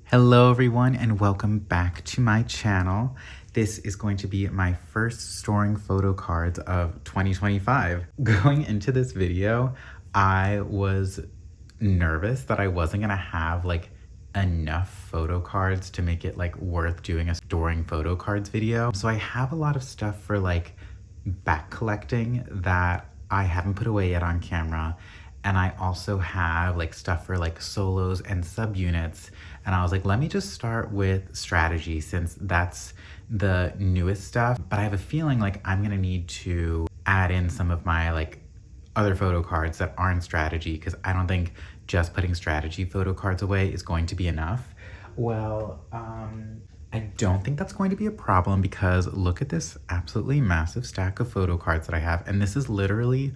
Hello everyone and welcome back to my channel. This is going to be my first storing photo cards of 2025. Going into this video, I was nervous that I wasn't gonna have like enough photo cards to make it like worth doing a storing photo cards video. So I have a lot of stuff for like back collecting that I haven't put away yet on camera. And I also have like stuff for like solos and subunits. And I was like, let me just start with strategy since that's the newest stuff. But I have a feeling like I'm gonna need to add in some of my like other photo cards that aren't strategy, because I don't think just putting strategy photo cards away is going to be enough. Well, I don't think that's going to be a problem, because look at this absolutely massive stack of photo cards that I have. And this is literally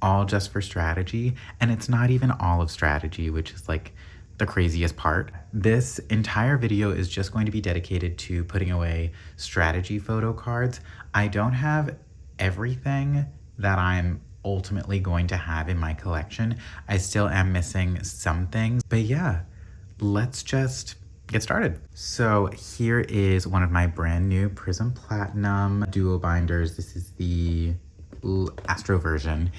all just for strategy, and it's not even all of strategy, which is like the craziest part. This entire video is just going to be dedicated to putting away strategy photo cards. I don't have everything that I'm ultimately going to have in my collection. I still am missing some things, but yeah, let's just get started. So here is one of my brand new Prism Platinum duo binders. This is the Astro version.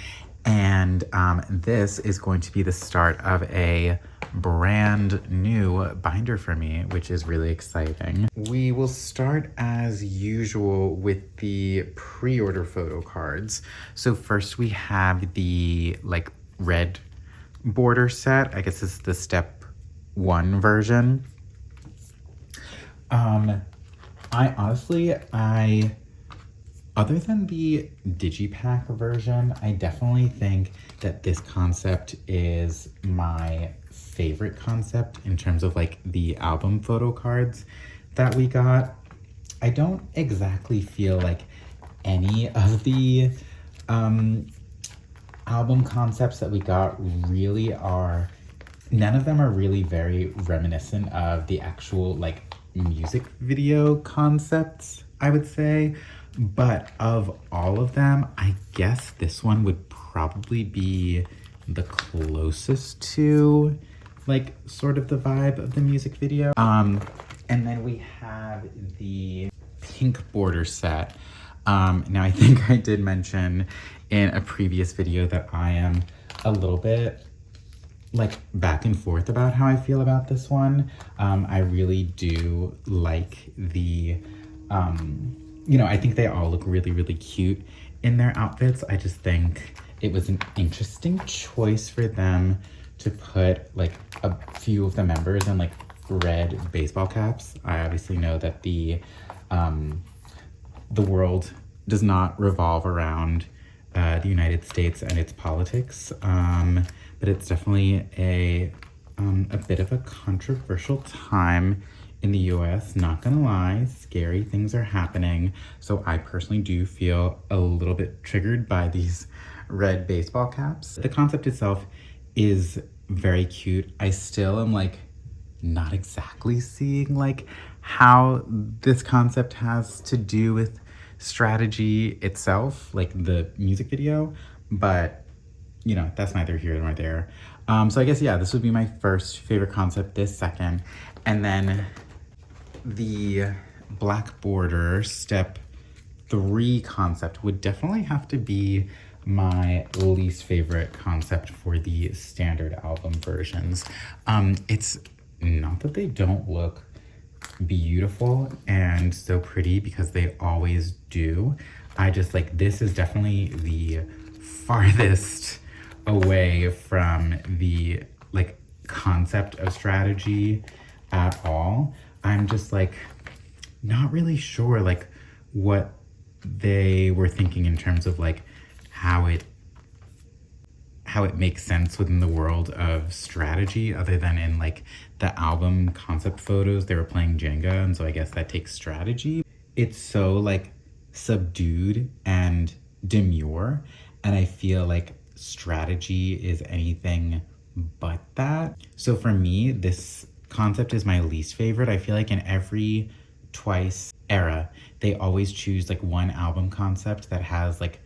And this is going to be the start of a brand new binder for me, which is really exciting. We will start as usual with the pre-order photo cards. So first we have the like red border set. I guess it's the step 1 version. Other than the Digipack version, I definitely think that this concept is my favorite concept in terms of like the album photo cards that we got. I don't exactly feel like any of the album concepts that we got really are, none of them are really very reminiscent of the actual like music video concepts, I would say. But of all of them, I guess this one would probably be the closest to like sort of the vibe of the music video. And then we have the pink border set. Now I think I did mention in a previous video that I am a little bit like back and forth about how I feel about this one. I really do like the, I think they all look really, really cute in their outfits. I just think it was an interesting choice for them to put like a few of the members in like red baseball caps. I obviously know that the world does not revolve around the United States and its politics, but it's definitely a bit of a controversial time in the US, not gonna lie. Scary things are happening. So I personally do feel a little bit triggered by these red baseball caps. The concept itself is very cute. I still am like not exactly seeing like how this concept has to do with strategy itself, like the music video, but that's neither here nor there. So I guess, yeah, this would be my first favorite concept, this second. And then the black border step 3 concept would definitely have to be my least favorite concept for the standard album versions. It's not that they don't look beautiful and so pretty, because they always do. I just like, this is definitely the farthest away from the like concept of strategy at all. I'm just like not really sure like what they were thinking in terms of like how it makes sense within the world of strategy, other than in like the album concept photos they were playing Jenga, and so I guess that takes strategy. It's so like subdued and demure, and I feel like strategy is anything but that. So for me, this concept is my least favorite. I feel like in every Twice, era, they always choose like one album concept that has like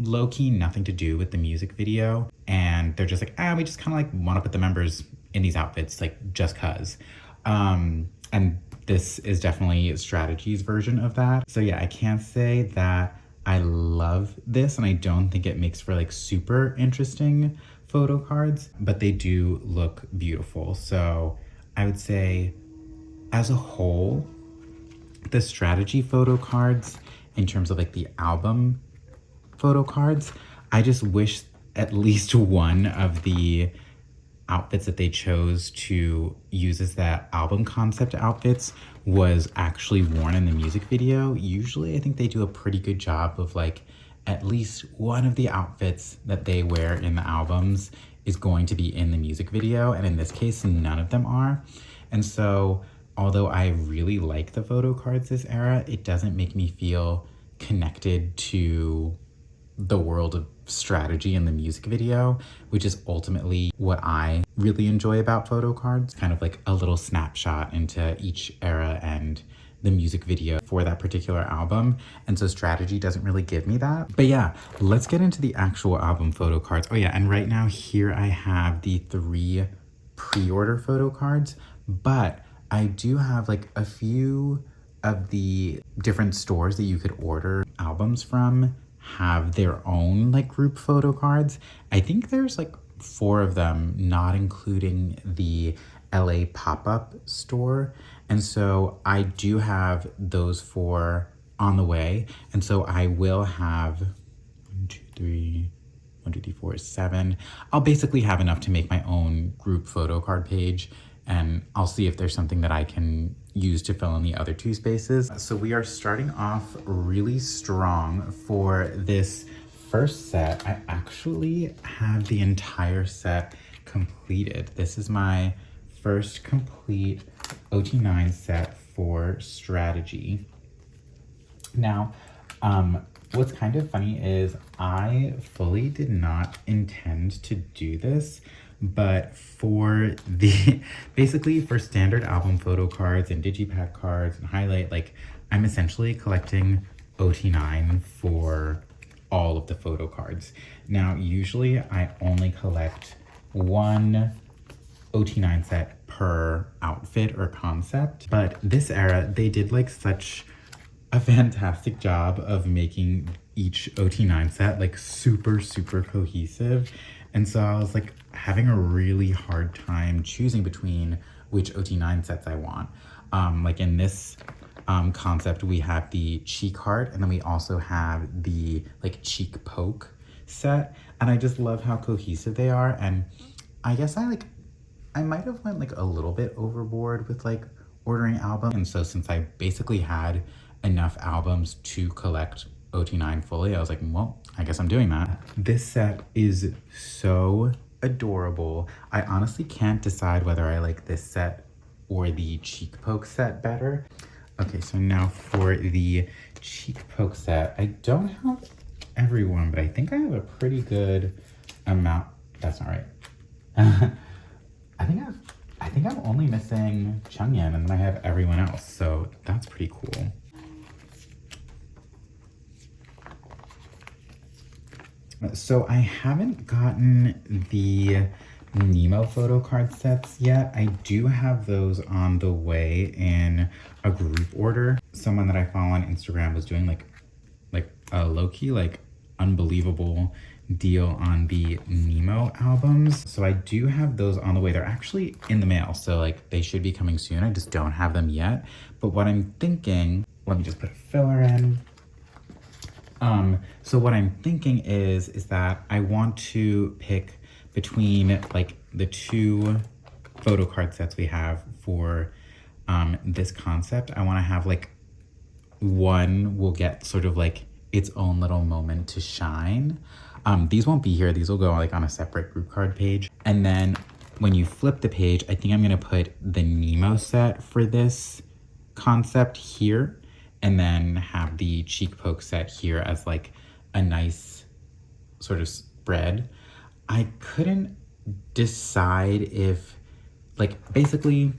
low-key nothing to do with the music video, and they're just like, we just kind of like want to put the members in these outfits like just cuz. And this is definitely Strategy's version of that. So yeah, I can't say that I love this, and I don't think it makes for like super interesting photo cards, but they do look beautiful. So I would say as a whole, the Strategy photo cards, in terms of like the album photo cards, I just wish at least one of the outfits that they chose to use as that album concept outfits was actually worn in the music video. Usually I think they do a pretty good job of like at least one of the outfits that they wear in the albums is going to be in the music video, and in this case none of them are. And so although I really like the photo cards this era, it doesn't make me feel connected to the world of Strategy in the music video, which is ultimately what I really enjoy about photo cards, kind of like a little snapshot into each era and the music video for that particular album. And so Strategy doesn't really give me that. But yeah, let's get into the actual album photo cards. Oh yeah, and right now here I have the 3 pre-order photo cards, but I do have like a few of the different stores that you could order albums from have their own like group photo cards. I think there's like 4 of them, not including the LA pop-up store. And so I do have those 4 on the way. And so I will have 1, 2, 3, 4, 7. I'll basically have enough to make my own group photo card page, and I'll see if there's something that I can use to fill in the other 2 spaces. So we are starting off really strong for this first set. I actually have the entire set completed. This is my first complete OT9 set for Strategy. Now, what's kind of funny is I fully did not intend to do this, but for the, basically for standard album photo cards and digipack cards and highlight, like I'm essentially collecting OT9 for all of the photo cards. Now, usually I only collect 1 OT9 set per outfit or concept, but this era, they did like such a fantastic job of making each OT9 set like super cohesive. And so I was like having a really hard time choosing between which OT9 sets I want. Like in this concept, we have the cheek heart, and then we also have the like cheek poke set. And I just love how cohesive they are. And I guess I might have went like a little bit overboard with like ordering albums. And so since I basically had enough albums to collect OT9 fully, I was like, well, I guess I'm doing that. This set is so adorable. I honestly can't decide whether I like this set or the cheek poke set better. Okay, so now for the cheek poke set, I don't have everyone, but I think I have a pretty good amount. That's not right. I think I'm only missing Chungyeon, and then I have everyone else, so that's pretty cool. So I haven't gotten the Nemo photo card sets yet. I do have those on the way in a group order. Someone that I follow on Instagram was doing like a low-key, like unbelievable deal on the Nemo albums. So I do have those on the way. They're actually in the mail, so like they should be coming soon. I just don't have them yet. But what I'm thinking, let me just put a filler in. So what I'm thinking is that I want to pick between like the 2 photo card sets we have for this concept. I want to have like one will get sort of like its own little moment to shine. These won't be here. These will go like on a separate group card page. And then when you flip the page, I think I'm going to put the Nemo set for this concept here, and then have the cheek poke set here as like a nice sort of spread. I couldn't decide if, like, basically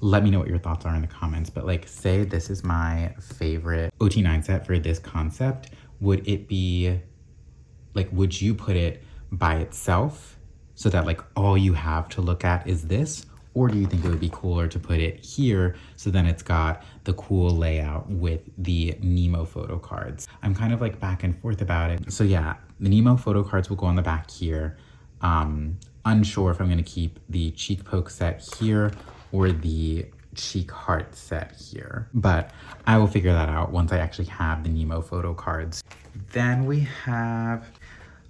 let me know what your thoughts are in the comments. But like, say this is my favorite OT9 set for this concept. Would it be like, would you put it by itself so that like all you have to look at is this? Or do you think it would be cooler to put it here so then it's got the cool layout with the Nemo photo cards? I'm kind of like back and forth about it. So yeah, the Nemo photo cards will go on the back here. Unsure if I'm gonna keep the cheek poke set here or the cheek heart set here, but I will figure that out once I actually have the Nemo photo cards. Then we have,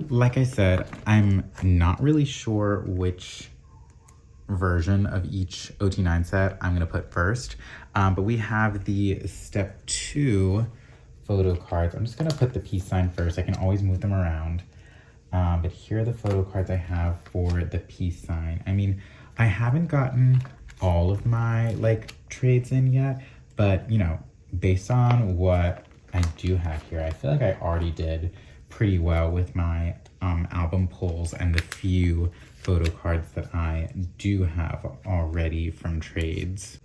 like I said, I'm not really sure which version of each OT9 set I'm gonna put first, but we have the step 2 photo cards. I'm just gonna put the peace sign first. I can always move them around, but here are the photo cards I have for the peace sign. I mean, I haven't gotten all of my like trades in yet, but you know, based on what I do have here, I feel like I already did pretty well with my album pulls and the few photo cards that I do have already from trades.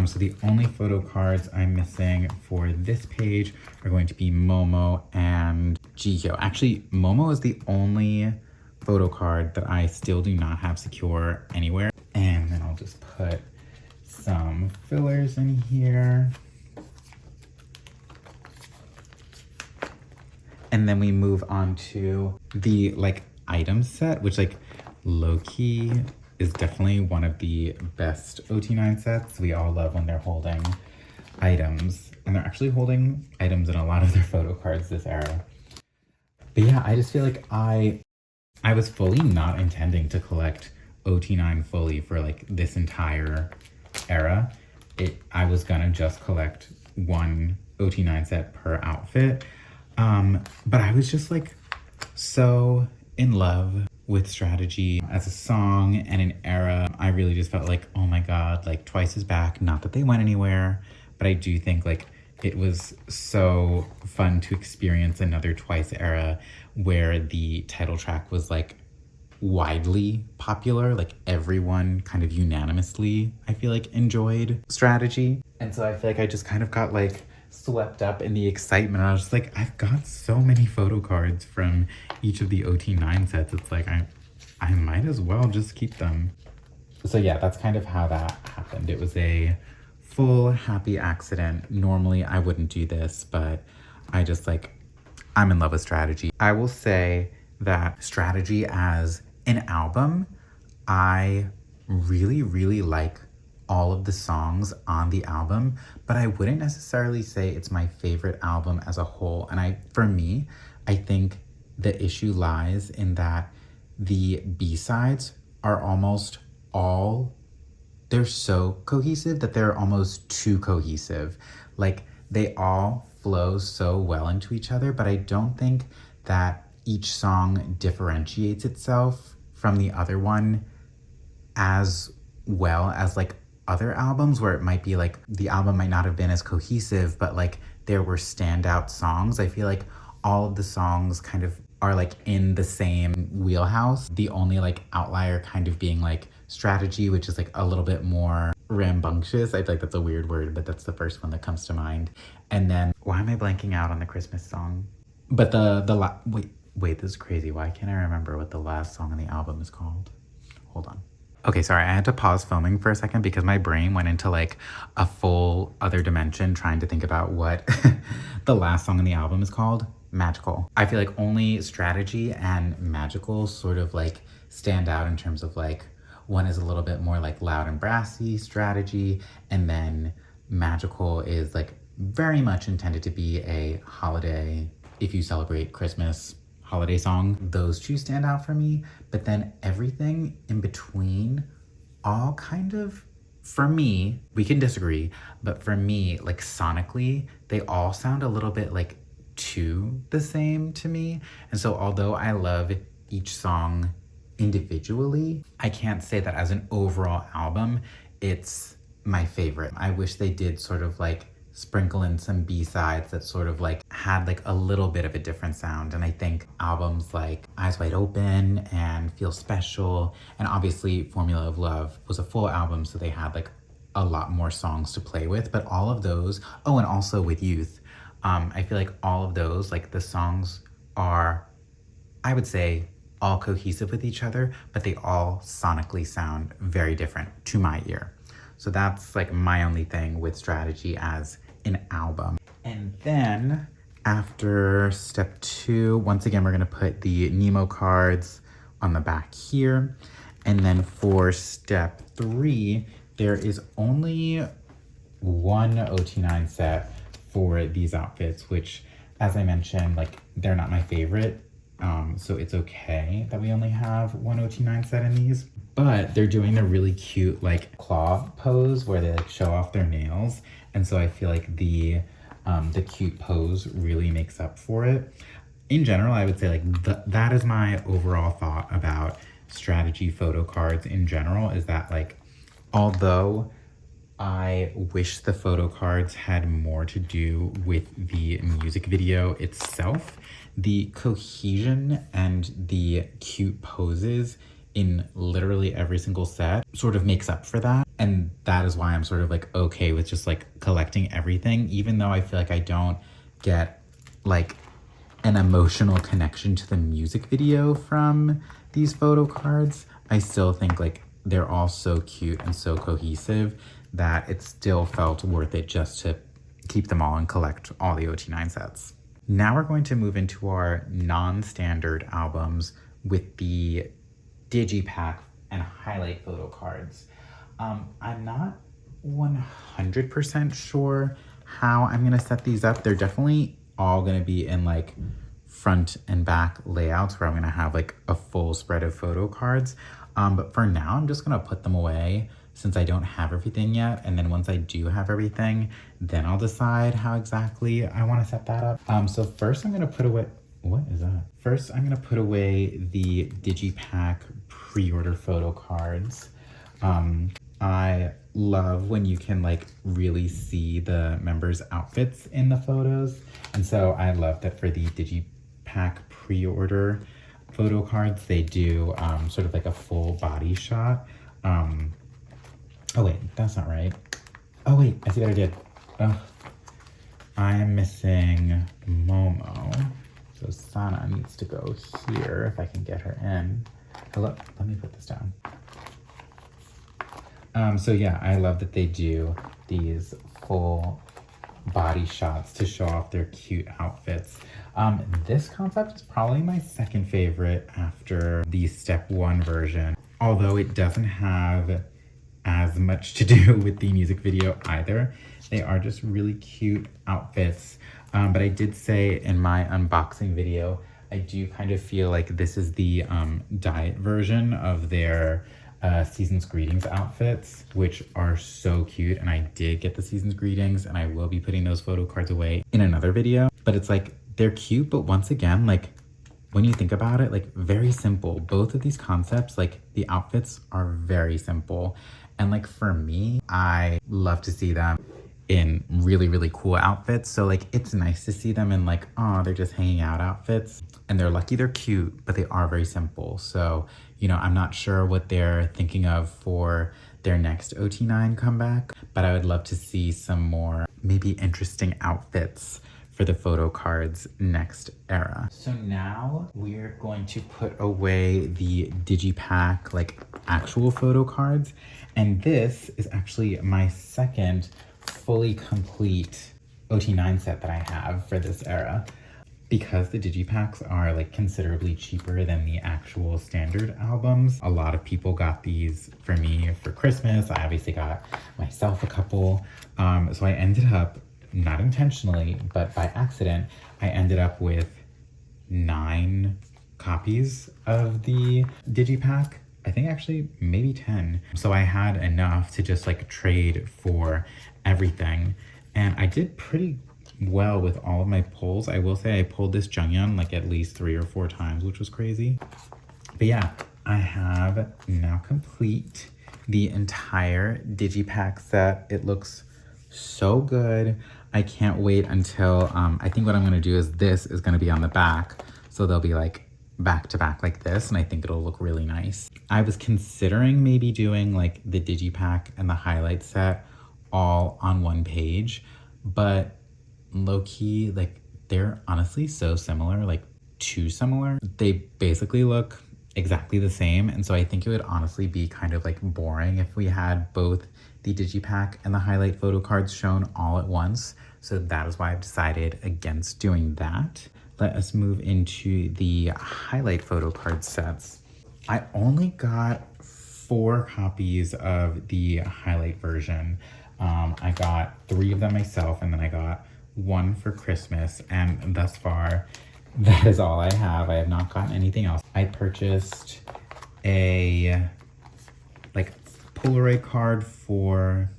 So the only photo cards I'm missing for this page are going to be Momo and Jihyo. Actually, Momo is the only photo card that I still do not have secure anywhere. And then I'll just put some fillers in here. And then we move on to the like item set, which like low-key is definitely one of the best OT9 sets. We all love when they're holding items, and they're actually holding items in a lot of their photo cards this era. But yeah, I just feel like I was fully not intending to collect OT9 fully for like this entire era. I was gonna just collect one OT9 set per outfit. But I was just like so in love with Strategy as a song and an era. I really just felt like, oh my God, like Twice is back. Not that they went anywhere, but I do think like it was so fun to experience another Twice era where the title track was like widely popular. Like everyone kind of unanimously, I feel like, enjoyed Strategy. And so I feel like I just kind of got like swept up in the excitement. I was just like, I've got so many photo cards from each of the OT9 sets. It's like, I might as well just keep them. So yeah, that's kind of how that happened. It was a full happy accident. Normally I wouldn't do this, but I just like, I'm in love with Strategy. I will say that Strategy as an album, I really, really like all of the songs on the album, but I wouldn't necessarily say it's my favorite album as a whole. And for me, I think the issue lies in that the B-sides are almost all, they're so cohesive that they're almost too cohesive. Like they all flow so well into each other, but I don't think that each song differentiates itself from the other one as well as like other albums where it might be like the album might not have been as cohesive, but like there were standout songs. I feel like all of the songs kind of are like in the same wheelhouse. The only like outlier kind of being like Strategy, which is like a little bit more rambunctious. I feel like that's a weird word, but that's the first one that comes to mind. And then why am I blanking out on the Christmas song? But wait, this is crazy. Why can't I remember what the last song on the album is called? Hold on. Okay, sorry, I had to pause filming for a second because my brain went into like a full other dimension trying to think about what the last song on the album is called. Magical. I feel like only Strategy and Magical sort of like stand out in terms of like, one is a little bit more like loud and brassy Strategy, and then Magical is like very much intended to be a holiday, if you celebrate Christmas, holiday song. Those two stand out for me, but then everything in between all kind of, for me, we can disagree, but for me, like sonically, they all sound a little bit like too the same to me. And so although I love each song individually, I can't say that as an overall album, it's my favorite. I wish they did sort of like sprinkle in some B-sides that sort of like had like a little bit of a different sound. And I think albums like Eyes Wide Open and Feel Special, and obviously Formula of Love was a full album, so they had like a lot more songs to play with. But all of those, oh, and also with Youth, I feel like all of those, like the songs are, I would say, all cohesive with each other, but they all sonically sound very different to my ear. So that's like my only thing with Strategy as an album. And then after step 2, once again, we're gonna put the Nemo cards on the back here. And then for step 3, there is only one OT9 set for these outfits, which, as I mentioned, like they're not my favorite. So it's okay that we only have one OT9 set in these, but they're doing a really cute like claw pose where they like show off their nails. And so I feel like the cute pose really makes up for it. In general, I would say like that is my overall thought about Strategy photo cards in general, is that like, although I wish the photo cards had more to do with the music video itself, the cohesion and the cute poses in literally every single set sort of makes up for that. And that is why I'm sort of like okay with just like collecting everything, even though I feel like I don't get like an emotional connection to the music video from these photo cards. I still think like they're all so cute and so cohesive that it still felt worth it just to keep them all and collect all the OT9 sets. Now we're going to move into our non-standard albums with the Digipack and highlight photo cards. I'm not 100% sure how I'm gonna set these up. They're definitely all gonna be in like front and back layouts where I'm gonna have like a full spread of photo cards. But for now, I'm just gonna put them away since I don't have everything yet. And then once I do have everything, then I'll decide how exactly I wanna set that up. So first I'm gonna put away, what is that? First, I'm gonna put away the Digipack pre-order photo cards. I love when you can like really see the members' outfits in the photos. And so I love that for the Digipack pre-order photo cards, they do sort of like a full body shot. Oh wait, that's not right. Oh wait, I see what I did. I am missing Momo. So Sana needs to go here if I can get her in. Hello, let me put this down. So yeah, I love that they do these full body shots to show off their cute outfits. This concept is probably my second favorite after the step 1 version, although it doesn't have as much to do with the music video either. They are just really cute outfits. But I did say in my unboxing video, I do kind of feel like this is the diet version of their Season's Greetings outfits, which are so cute. And I did get the Season's Greetings, and I will be putting those photo cards away in another video. But it's like, they're cute, but once again, like when you think about it, like very simple. Both of these concepts, like the outfits are very simple. And like for me, I love to see them in really, really cool outfits. So like, it's nice to see them in like, oh, they're just hanging out outfits. And they're lucky they're cute, but they are very simple. So, you know, I'm not sure what they're thinking of for their next OT9 comeback, but I would love to see some more maybe interesting outfits for the photo cards next era. So now we're going to put away the Digipack like actual photo cards. And this is actually my second fully complete OT9 set that I have for this era. Because the Digipacks are like considerably cheaper than the actual standard albums, a lot of people got these for me for Christmas. I obviously got myself a couple. So I ended up, not intentionally, but by accident, I ended up with 9 copies of the Digipack. I think actually maybe 10. So I had enough to just like trade for everything. And I did pretty well with all of my pulls. I will say I pulled this Jungyeon like at least 3 or 4 times, which was crazy. But yeah, I have now complete the entire Digipack set. It looks so good. I can't wait until, I think what I'm gonna do is this is gonna be on the back. So they'll be like back to back like this, and I think it'll look really nice. I was considering maybe doing like the digipack and the highlight set all on one page, but low-key, like they're honestly so similar, like too similar. They basically look exactly the same, and so I think it would honestly be kind of like boring if we had both the digipack and the highlight photo cards shown all at once. So that is why I've decided against doing that. Let us move into the highlight photo card sets. I only got 4 copies of the highlight version. I got 3 of them myself, and then I got 1 for Christmas, and thus far that is all I have. I have not gotten anything else. I purchased a like Polaroid card for,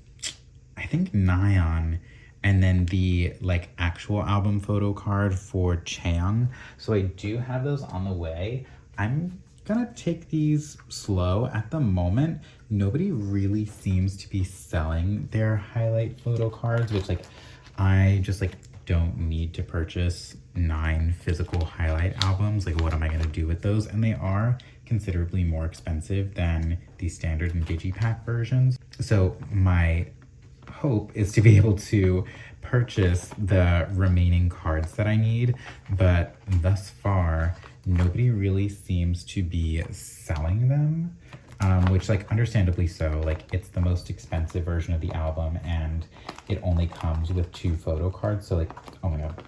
I think, Nyan, and then the like actual album photo card for Chaeyoung. So I do have those on the way. I'm gonna take these slow at the moment. Nobody really seems to be selling their highlight photo cards, which like I just like don't need to purchase 9 physical highlight albums. Like, what am I gonna do with those? And they are considerably more expensive than the standard and digipack versions. So my hope is to be able to purchase the remaining cards that I need, but thus far nobody really seems to be selling them, which like understandably so. Like, it's the most expensive version of the album and it only comes with 2 photo cards, so like, oh my god.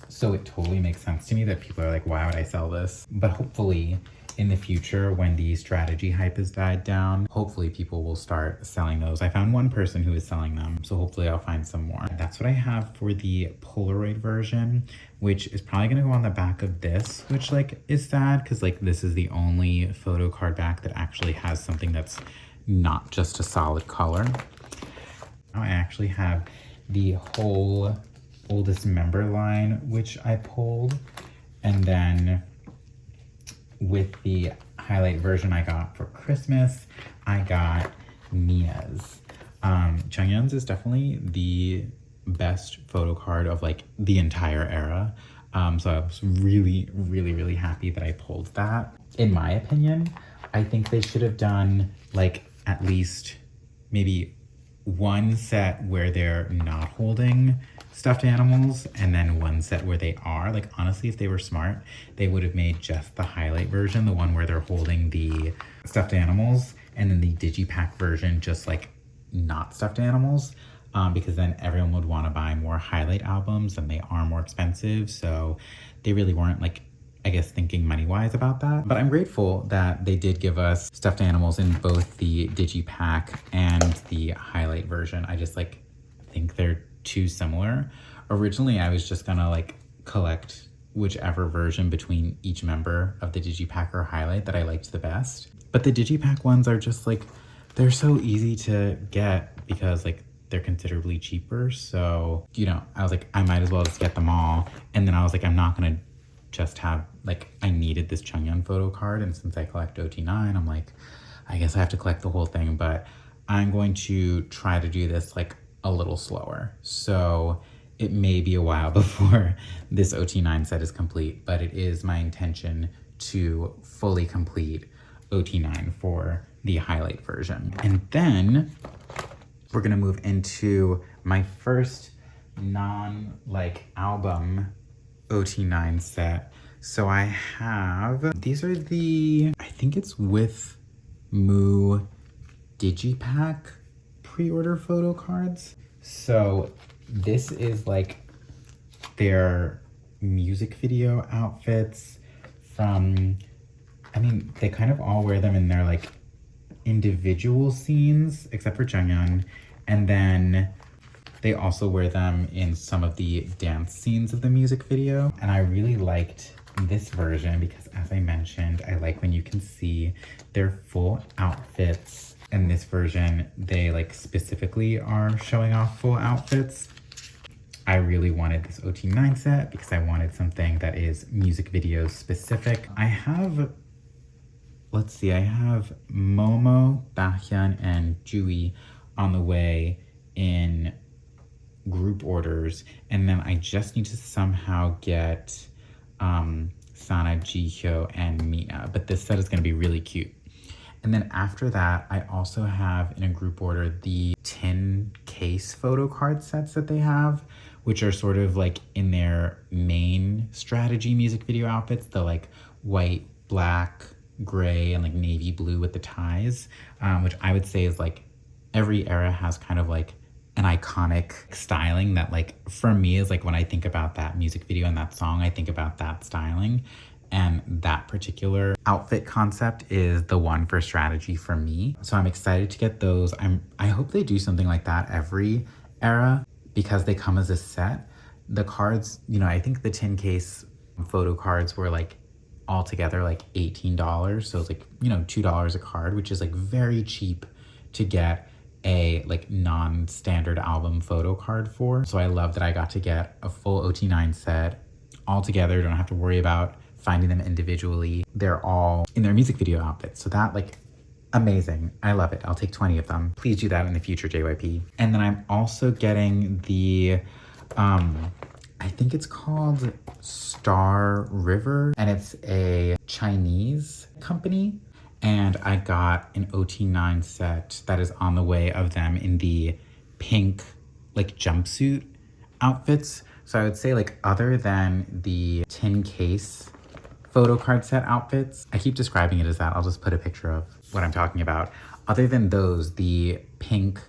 So it totally makes sense to me that people are like, why would I sell this? But hopefully in the future, when the strategy hype has died down, hopefully people will start selling those. I found one person who is selling them, so hopefully I'll find some more. That's what I have for the Polaroid version, which is probably gonna go on the back of this, which like is sad because like this is the only photo card back that actually has something that's not just a solid color. Now I actually have the whole oldest member line, which I pulled, and then with the highlight version I got for Christmas, I got Mia's. Junghyun's is definitely the best photo card of like the entire era. So I was really happy that I pulled that. In my opinion, I think they should have done like at least maybe 1 set where they're not holding stuffed animals and then 1 set where they are. Like, honestly, if they were smart, they would have made just the highlight version, the one where they're holding the stuffed animals, and then the digipack version just like not stuffed animals, because then everyone would want to buy more highlight albums and they are more expensive. So they really weren't like, I guess, thinking money-wise about that. But I'm grateful that they did give us stuffed animals in both the digipack and the highlight version. I just like think they're too similar. Originally, I was just gonna like collect whichever version between each member of the digipack or highlight that I liked the best. But the digipack ones are just like, they're so easy to get because like they're considerably cheaper. So, you know, I was like, I might as well just get them all. And then I was like, I'm not gonna just have, like, I needed this Junghyun photo card, and since I collect OT9, I'm like, I guess I have to collect the whole thing, but I'm going to try to do this like a little slower. So it may be a while before this OT9 set is complete, but it is my intention to fully complete OT9 for the highlight version. And then we're gonna move into my first non-like album OT9 set. So I have, these are the, I think it's with Moo Digipack pre-order photo cards. So this is like their music video outfits from, I mean, they kind of all wear them in their like individual scenes, except for Junghyun. And then they also wear them in some of the dance scenes of the music video. And I really liked this version because, as I mentioned, I like when you can see their full outfits. In this version, they like specifically are showing off full outfits. I really wanted this OT9 set because I wanted something that is music video specific. I have, let's see, I have Momo, Baekhyun, and Jui on the way in group orders, and then I just need to somehow get Sana, Jihyo, and Mina, but this set is going to be really cute. And then after that, I also have in a group order the tin case photo card sets that they have, which are sort of like in their main strategy music video outfits, the like white, black, gray, and like navy blue with the ties, which I would say is like every era has kind of like an iconic styling that like for me is like when I think about that music video and that song, I think about that styling. And that particular outfit concept is the one for strategy for me. So I'm excited to get those. I hope they do something like that every era because they come as a set. The cards, you know, I think the tin case photo cards were like altogether like $18. So it's like, you know, $2 a card, which is like very cheap to get a like non-standard album photo card for. So I love that I got to get a full OT9 set all together. Don't have to worry about finding them individually. They're all in their music video outfits. So that like amazing. I love it. I'll take 20 of them. Please do that in the future, JYP. And then I'm also getting the, I think it's called Star River, and it's a Chinese company. And I got an OT9 set that is on the way of them in the pink like jumpsuit outfits. So I would say like other than the tin case photo card set outfits, I keep describing it as that, I'll just put a picture of what I'm talking about. Other than those, the pink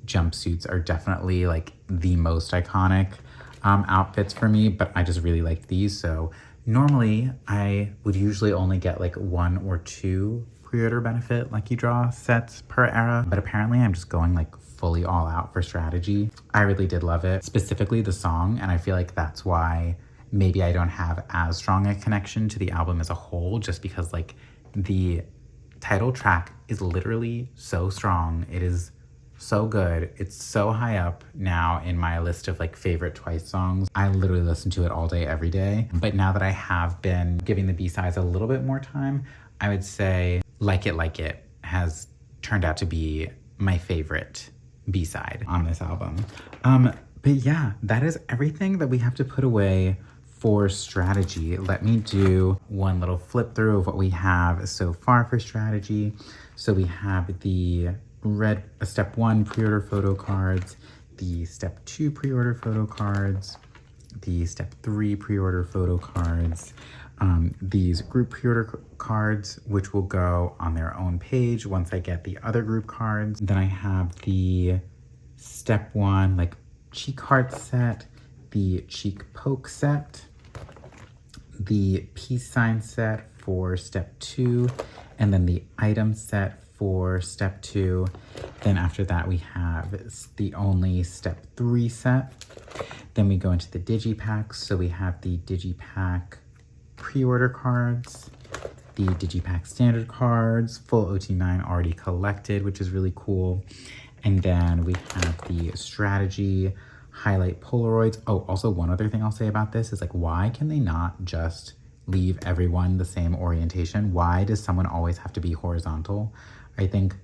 jumpsuits are definitely like the most iconic outfits for me, but I just really like these. So normally I would usually only get like 1 or 2 pre-order benefit lucky draw sets per era, but apparently I'm just going like fully all out for strategy. I really did love it, specifically the song, and I feel like that's why maybe I don't have as strong a connection to the album as a whole, just because like the title track is literally so strong. It is so good. It's so high up now in my list of like favorite Twice songs. I literally listen to it all day, every day. But now that I have been giving the B-sides a little bit more time, I would say Like It has turned out to be my favorite B-side on this album. But yeah, that is everything that we have to put away for strategy. Let me do one little flip through of what we have so far for strategy. So we have the red step 1 pre-order photo cards, the step 2 pre-order photo cards, the step 3 pre-order photo cards, these group pre-order cards, which will go on their own page once I get the other group cards. Then I have the step 1 like cheek heart set, the cheek poke set, the peace sign set for step 2, and then the item set for step 2. Then after that we have the only step 3 set. Then we go into the digipacks. So we have the digipack pre-order cards, the digipack standard cards, full OT9 already collected, which is really cool. And then we have the strategy highlight Polaroids. Oh, also one other thing I'll say about this is like, why can they not just leave everyone the same orientation? Why does someone always have to be horizontal? I think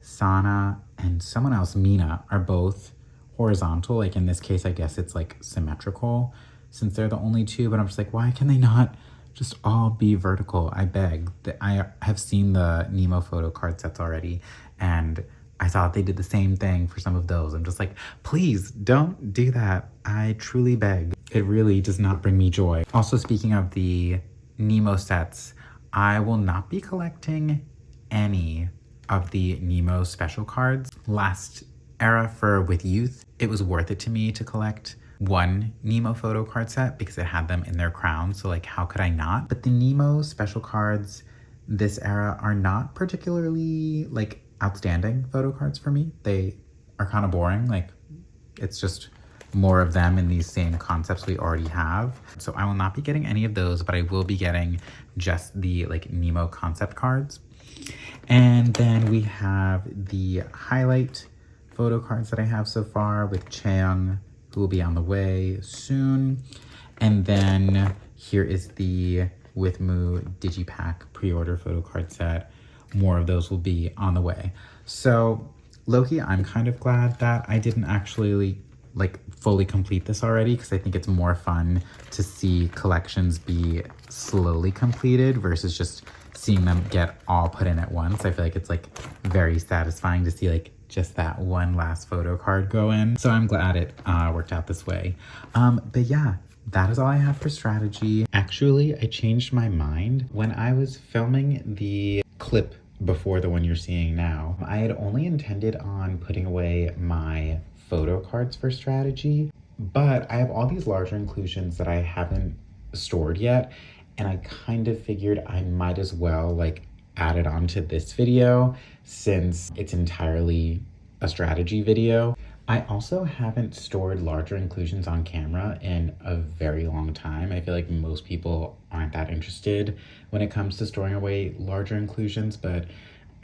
Sana and someone else, Mina, are both horizontal. Like in this case, I guess it's like symmetrical since they're the only two, but I'm just like, why can they not just all be vertical? I beg. I have seen the Nemo photo card sets already, and I thought they did the same thing for some of those. I'm just like, please don't do that. I truly beg. It really does not bring me joy. Also, speaking of the Nemo sets, I will not be collecting any of the Nemo special cards. Last era for With Youth, it was worth it to me to collect one Nemo photo card set because it had them in their crown. So like, how could I not? But the Nemo special cards this era are not particularly like outstanding photo cards for me. They are kind of boring. Like, it's just more of them in these same concepts we already have. So I will not be getting any of those, but I will be getting just the like Nemo concept cards. And then we have the highlight photo cards that I have so far with Chaeyoung, who will be on the way soon. And then here is the With Moo Digipack pre-order photo card set. More of those will be on the way. So low-key, I'm kind of glad that I didn't actually like fully complete this already because I think it's more fun to see collections be slowly completed versus just seeing them get all put in at once. I feel like it's like very satisfying to see like just that one last photo card go in. So I'm glad it worked out this way. But yeah, that is all I have for strategy. Actually, I changed my mind. When I was filming the clip before the one you're seeing now, I had only intended on putting away my photo cards for strategy, but I have all these larger inclusions that I haven't stored yet, and I kind of figured I might as well like add it onto this video since it's entirely a strategy video. I also haven't stored larger inclusions on camera in a very long time. I feel like most people aren't that interested when it comes to storing away larger inclusions, but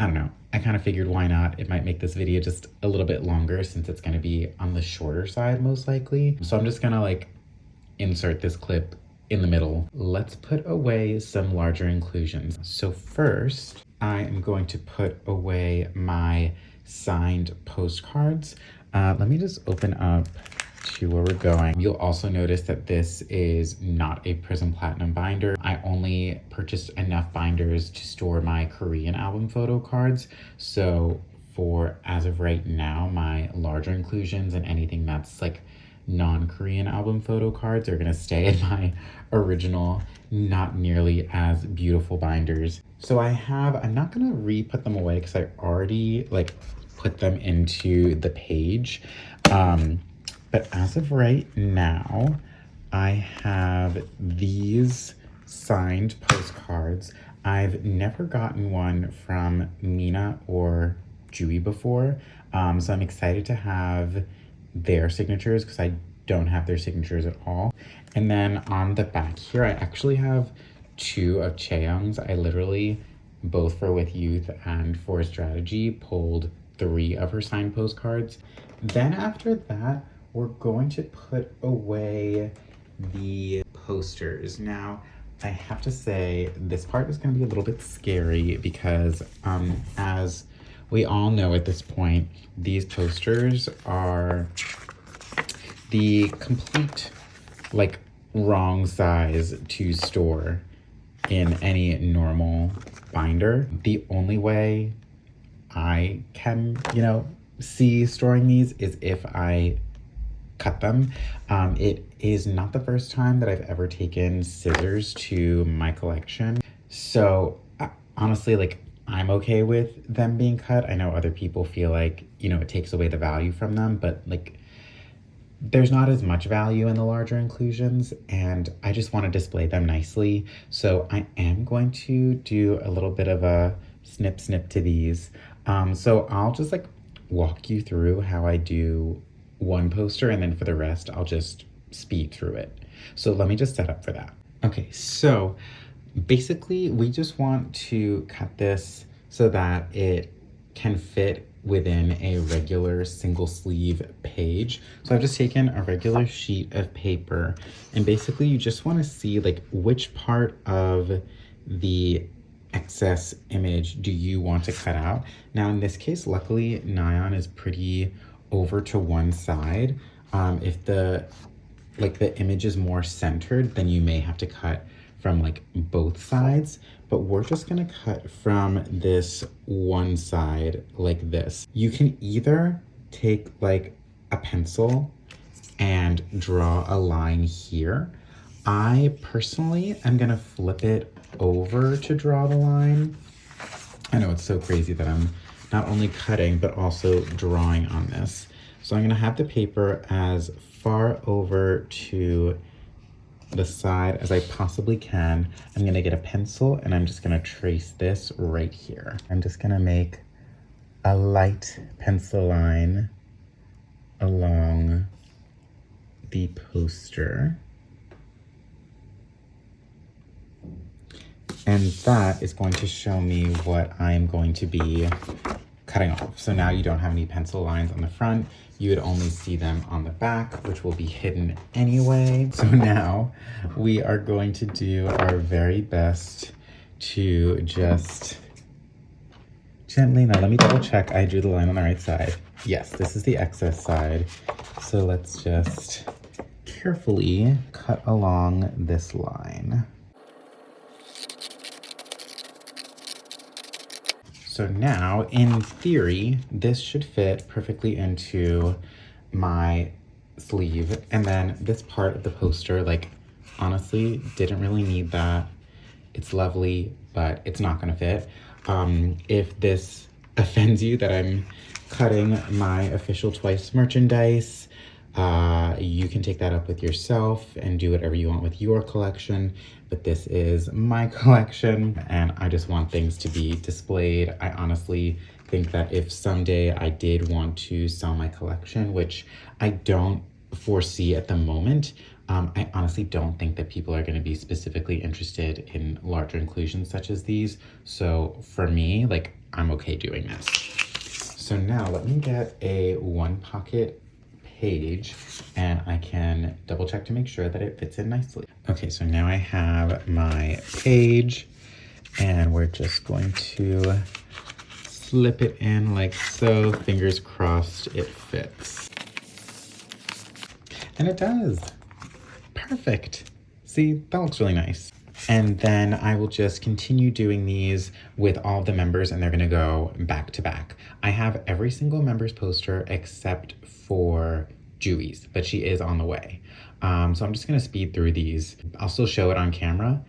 I don't know. I kind of figured why not? It might make this video just a little bit longer since it's going to be on the shorter side most likely. So I'm just going to like insert this clip in the middle. Let's put away some larger inclusions. So first, I am going to put away my signed postcards. Let me just open up to where we're going. You'll also notice that this is not a Prism Platinum binder. I only purchased enough binders to store my Korean album photo cards. So for as of right now, my larger inclusions and anything that's like non-Korean album photo cards are gonna stay in my original, not nearly as beautiful binders. So I'm not gonna re-put them away because I already like put them into the page. But as of right now, I have these signed postcards. I've never gotten one from Mina or Jui before. So I'm excited to have their signatures because I don't have their signatures at all. And then on the back here, I actually have two of Chaeyoung's. I literally, both for With Youth and for Strategy, pulled 3 of her signed postcards. Then after that, we're going to put away the posters. Now, I have to say, this part is going to be a little bit scary because as we all know at this point, these posters are the complete, like, wrong size to store in any normal binder. The only way I can, see storing these is if I cut them. It is not the first time that I've ever taken scissors to my collection. So honestly, like, I'm okay with them being cut. I know other people feel like, it takes away the value from them, but like, there's not as much value in the larger inclusions, and I just want to display them nicely. So I am going to do a little bit of a snip to these. So I'll just like walk you through how I do one poster, and then for the rest, I'll just speed through it. So let me just set up for that. Okay, so basically we just want to cut this so that it can fit within a regular single sleeve page. So I've just taken a regular sheet of paper, and basically you just want to see like which part of the excess image do you want to cut out. Now in this case, luckily Nyan is pretty over to one side. If the image is more centered, then you may have to cut from like both sides, but we're just gonna cut from this one side like this. You can either take like a pencil and draw a line here. I personally am gonna flip it over to draw the line. I know it's so crazy that I'm not only cutting, but also drawing on this. So I'm gonna have the paper as far over to the side as I possibly can. I'm gonna get a pencil and I'm just gonna trace this right here. I'm just gonna make a light pencil line along the poster. And that is going to show me what I'm going to be cutting off. So now you don't have any pencil lines on the front. You would only see them on the back, which will be hidden anyway. So now we are going to do our very best to just gently, now let me double check I drew the line on the right side. Yes, this is the excess side. So let's just carefully cut along this line. So now, in theory, this should fit perfectly into my sleeve. And then this part of the poster, like, honestly, didn't really need that. It's lovely, but it's not gonna fit. If this offends you that I'm cutting my official Twice merchandise, you can take that up with yourself and do whatever you want with your collection, but this is my collection and I just want things to be displayed. I honestly think that if someday I did want to sell my collection, which I don't foresee at the moment, I honestly don't think that people are going to be specifically interested in larger inclusions such as these. So for me, like, I'm okay doing this. So now let me get a one pocket page and I can double check to make sure that it fits in nicely. Okay, so now I have my page and we're just going to slip it in like so. Fingers crossed it fits. And it does. Perfect. See, that looks really nice. And then I will just continue doing these with all the members and they're gonna go back to back. I have every single member's poster except for Jui's, but she is on the way. So I'm just gonna speed through these. I'll still show it on camera.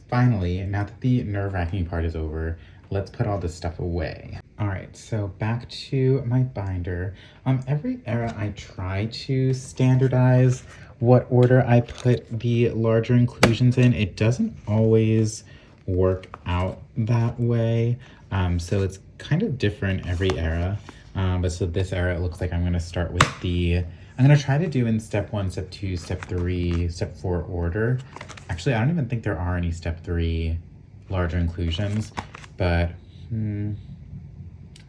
Finally, now that the nerve-wracking part is over, let's put all this stuff away. All right, so back to my binder. Every era I try to standardize what order I put the larger inclusions in. It doesn't always work out that way. So it's kind of different every era. But so this era, it looks like I'm gonna start with I'm gonna try to do in step 1, step 2, step 3, step 4 order. Actually, I don't even think there are any step 3 larger inclusions, but I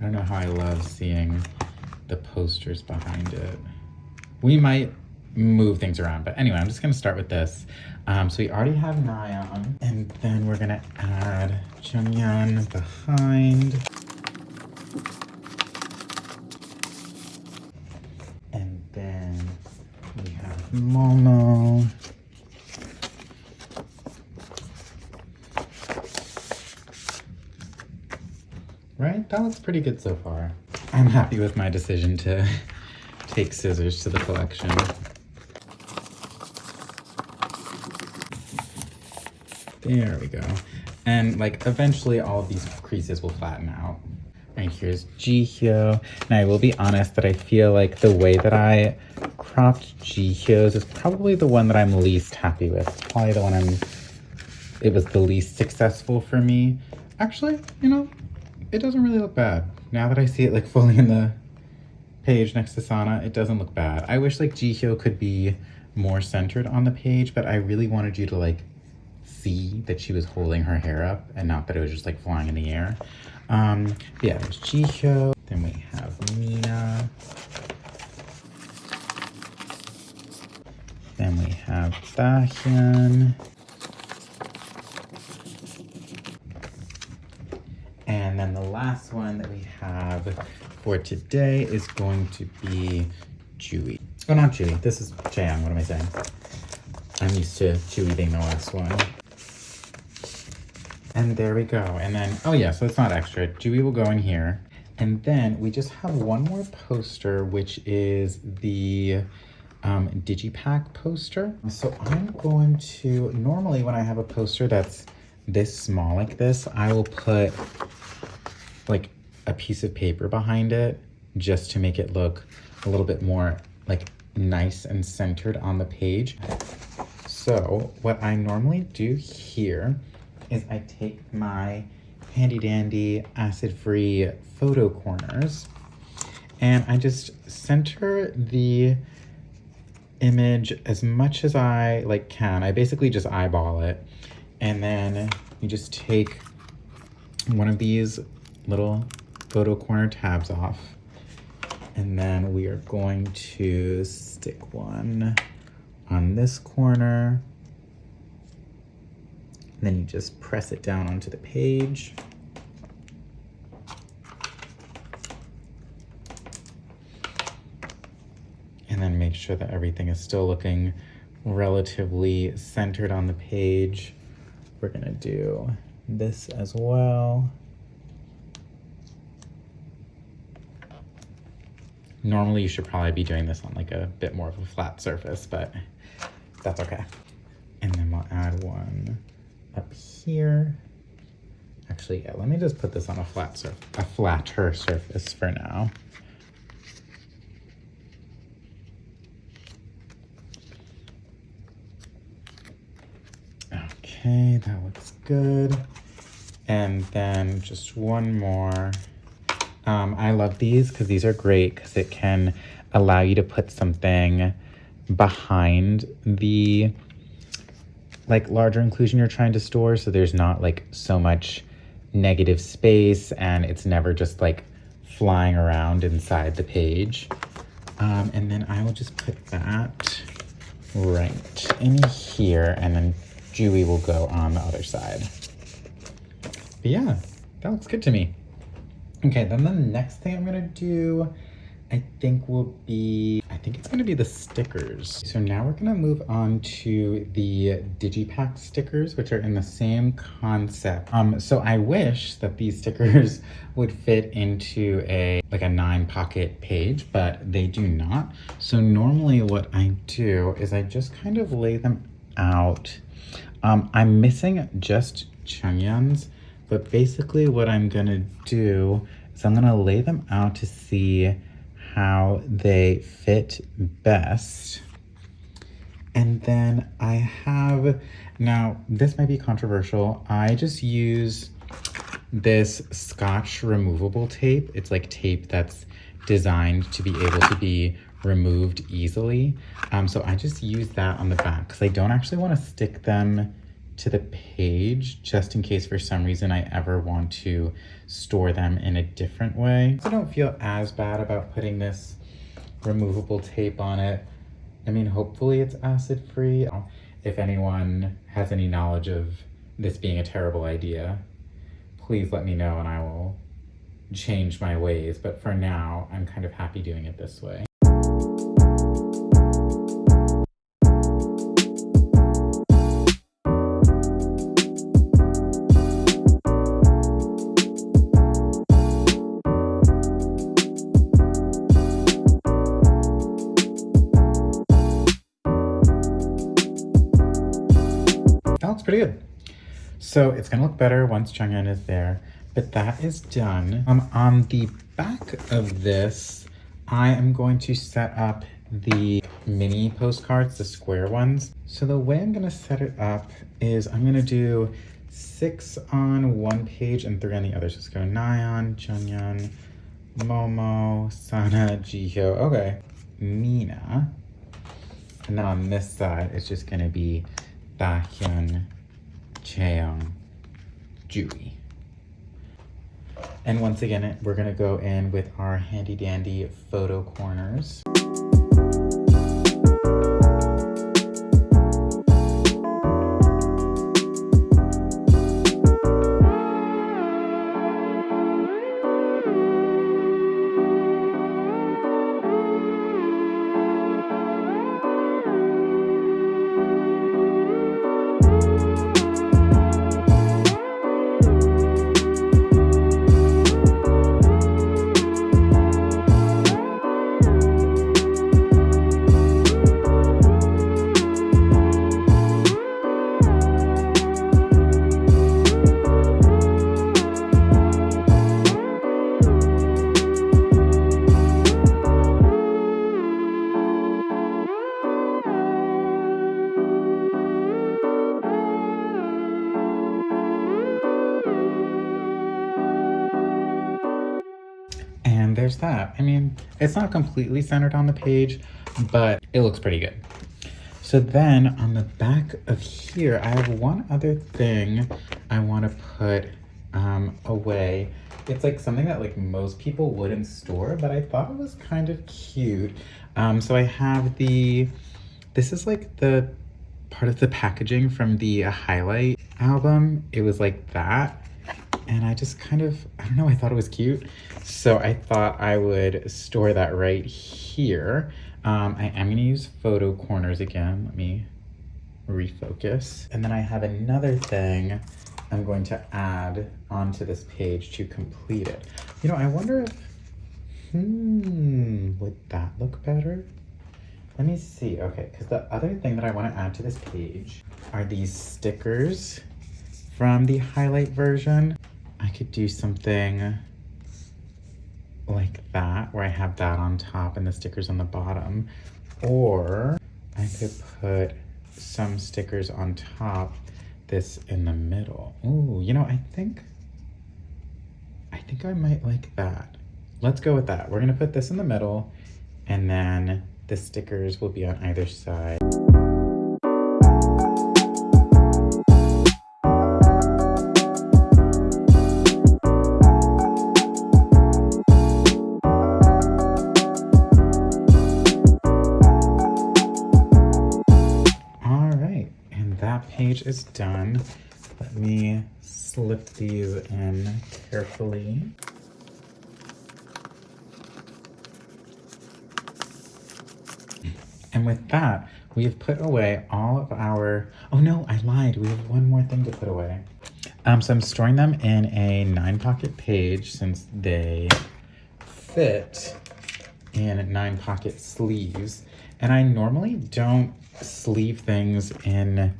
don't know how I love seeing the posters behind it. We might move things around, but anyway, I'm just gonna start with this. So we already have Nayeon, and then we're gonna add Jungyeon behind. And then we have Momo. Right? That looks pretty good so far. I'm happy with my decision to take scissors to the collection. There we go. And like eventually all of these creases will flatten out. And here's Jihyo. And I will be honest that I feel like the way that I cropped Jihyo's is probably the one that I'm least happy with. It's probably the one it was the least successful for me. Actually, you know, it doesn't really look bad. Now that I see it like fully in the page next to Sana, it doesn't look bad. I wish like Jihyo could be more centered on the page, but I really wanted you to like see that she was holding her hair up and not that it was just like flying in the air. Yeah, there's Jihyo. Then we have Mina. Then we have Taehyun. And then the last one that we have for today is going to be Chewy. Oh, not Chewy. This is Jaeyoung. What am I saying? I'm used to Chewy being the last one. And there we go. And then, oh yeah, so it's not extra. Chewy will go in here. And then we just have one more poster, which is the Digipack poster. So I'm going to, normally when I have a poster that's this small like this, I will put like a piece of paper behind it just to make it look a little bit more like nice and centered on the page. So what I normally do here is I take my handy dandy acid-free photo corners and I just center the image as much as I like can. I basically just eyeball it. And then you just take one of these little photo corner tabs off. And then we are going to stick one on this corner. And then you just press it down onto the page. And then make sure that everything is still looking relatively centered on the page. We're gonna do this as well. Normally you should probably be doing this on like a bit more of a flat surface, but that's okay. And then we'll add one up here. Actually, yeah, let me just put this on a flatter surface for now. Okay, that looks good. And then just one more. I love these because these are great because it can allow you to put something behind the like larger inclusion you're trying to store, so there's not like so much negative space and it's never just like flying around inside the page. And then I will just put that right in here, and then Chewy will go on the other side. But yeah, that looks good to me. Okay, then the next thing I'm gonna do, I think it's gonna be the stickers. So now we're gonna move on to the Digipack stickers, which are in the same concept. So I wish that these stickers would fit into like a 9-pocket page, but they do not. So normally what I do is I just kind of lay them out. I'm missing just Changyeon's, but basically what I'm gonna do is I'm gonna lay them out to see how they fit best. And then I have, now this might be controversial, I just use this Scotch removable tape. It's like tape that's designed to be able to be removed easily. So I just use that on the back because I don't actually want to stick them to the page just in case for some reason I ever want to store them in a different way. So I don't feel as bad about putting this removable tape on it. I mean, hopefully it's acid free. If anyone has any knowledge of this being a terrible idea, please let me know and I will change my ways. But for now, I'm kind of happy doing it this way. That looks pretty good. So it's gonna look better once Changyeon is there. but that is done. On the back of this, I am going to set up the mini postcards, the square ones. So the way I'm gonna set it up is I'm gonna do 6 on one page and 3 on the other. So let's go Nayeon, Jeongyeon, Momo, Sana, Jihyo, okay, Mina. And then on this side, it's just gonna be Baekhyun, Chaeyoung, Jui. And once again, we're gonna go in with our handy dandy photo corners. And there's that. I mean, it's not completely centered on the page, but it looks pretty good. So then on the back of here, I have one other thing I want to put away. It's like something that like most people wouldn't store, but I thought it was kind of cute. So I have this is like the part of the packaging from the Highlight album. It was like that. And I just kind of, I don't know, I thought it was cute. So I thought I would store that right here. I am gonna use photo corners again. Let me refocus. And then I have another thing I'm going to add onto this page to complete it. You know, I wonder if, would that look better? Let me see, okay, because the other thing that I wanna add to this page are these stickers from the Highlight version. I could do something like that, where I have that on top and the stickers on the bottom. Or I could put some stickers on top, this in the middle. Ooh, you know, I think I might like that. Let's go with that. We're gonna put this in the middle, and then the stickers will be on either side. Page is done. Let me slip these in carefully. And with that, we have put away all of our, oh no, I lied. We have one more thing to put away. So I'm storing them in a 9-pocket page since they fit in 9-pocket sleeves. And I normally don't sleeve things in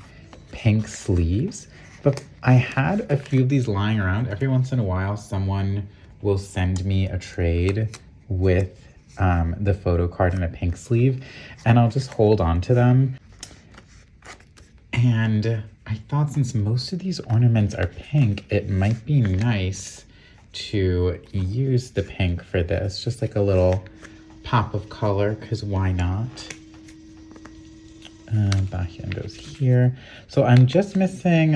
pink sleeves, but I had a few of these lying around. Every once in a while, someone will send me a trade with the photo card in a pink sleeve, and I'll just hold on to them. And I thought since most of these ornaments are pink, it might be nice to use the pink for this, just like a little pop of color, because why not? Baekhyun goes here. So I'm just missing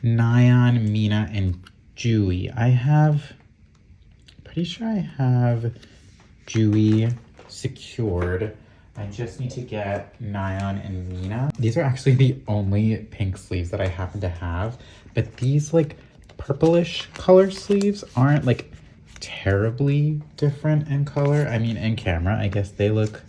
Nayeon, Mina, and Jui. Pretty sure I have Jui secured. I just need to get Nayeon and Mina. These are actually the only pink sleeves that I happen to have, but these like purplish color sleeves aren't like terribly different in color. I mean, in camera, I guess they look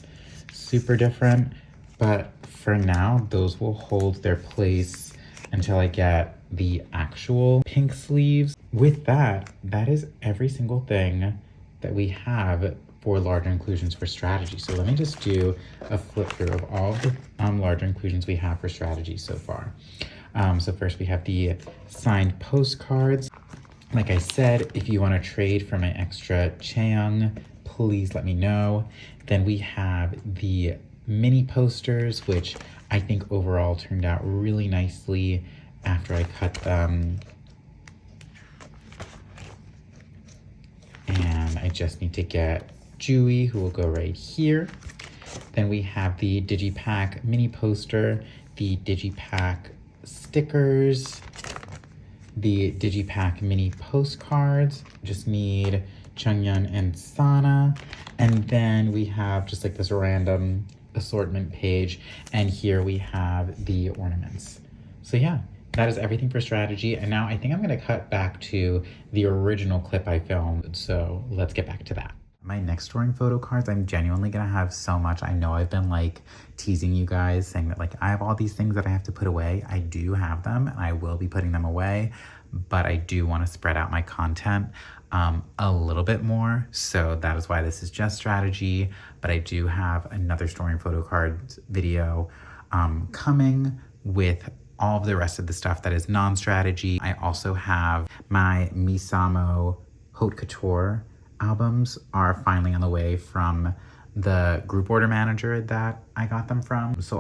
super different. But for now, those will hold their place until I get the actual pink sleeves. With that, that is every single thing that we have for larger inclusions for strategy. So let me just do a flip through of all of the larger inclusions we have for strategy so far. So first we have the signed postcards. Like I said, if you want to trade for my extra Cheong, please let me know. Then we have the mini posters, which I think overall turned out really nicely after I cut them. And I just need to get Chewy, who will go right here. Then we have the Digipack mini poster, the Digipack stickers, the Digipack mini postcards. Just need Chungyeon and Sana. And then we have just like this random assortment page. And here we have the ornaments. So yeah, that is everything for strategy. And now I think I'm gonna cut back to the original clip I filmed. So let's get back to that. My next storing photo cards, I'm genuinely gonna have so much. I know I've been like teasing you guys saying that like I have all these things that I have to put away. I do have them and I will be putting them away, but I do want to spread out my content a little bit more. So that is why this is just strategy, but I do have another storing photo cards video coming with all of the rest of the stuff that is non-strategy. I also have my Misamo Haute Couture albums are finally on the way from the group order manager that I got them from. So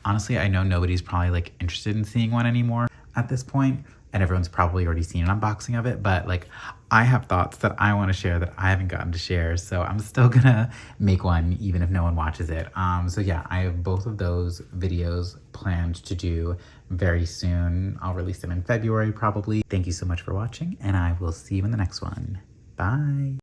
honestly, I know nobody's probably like interested in seeing one anymore at this point, and everyone's probably already seen an unboxing of it, but like I have thoughts that I want to share that I haven't gotten to share. So I'm still gonna make one even if no one watches it. So yeah, I have both of those videos planned to do very soon. I'll release them in February probably. Thank you so much for watching and I will see you in the next one. Bye.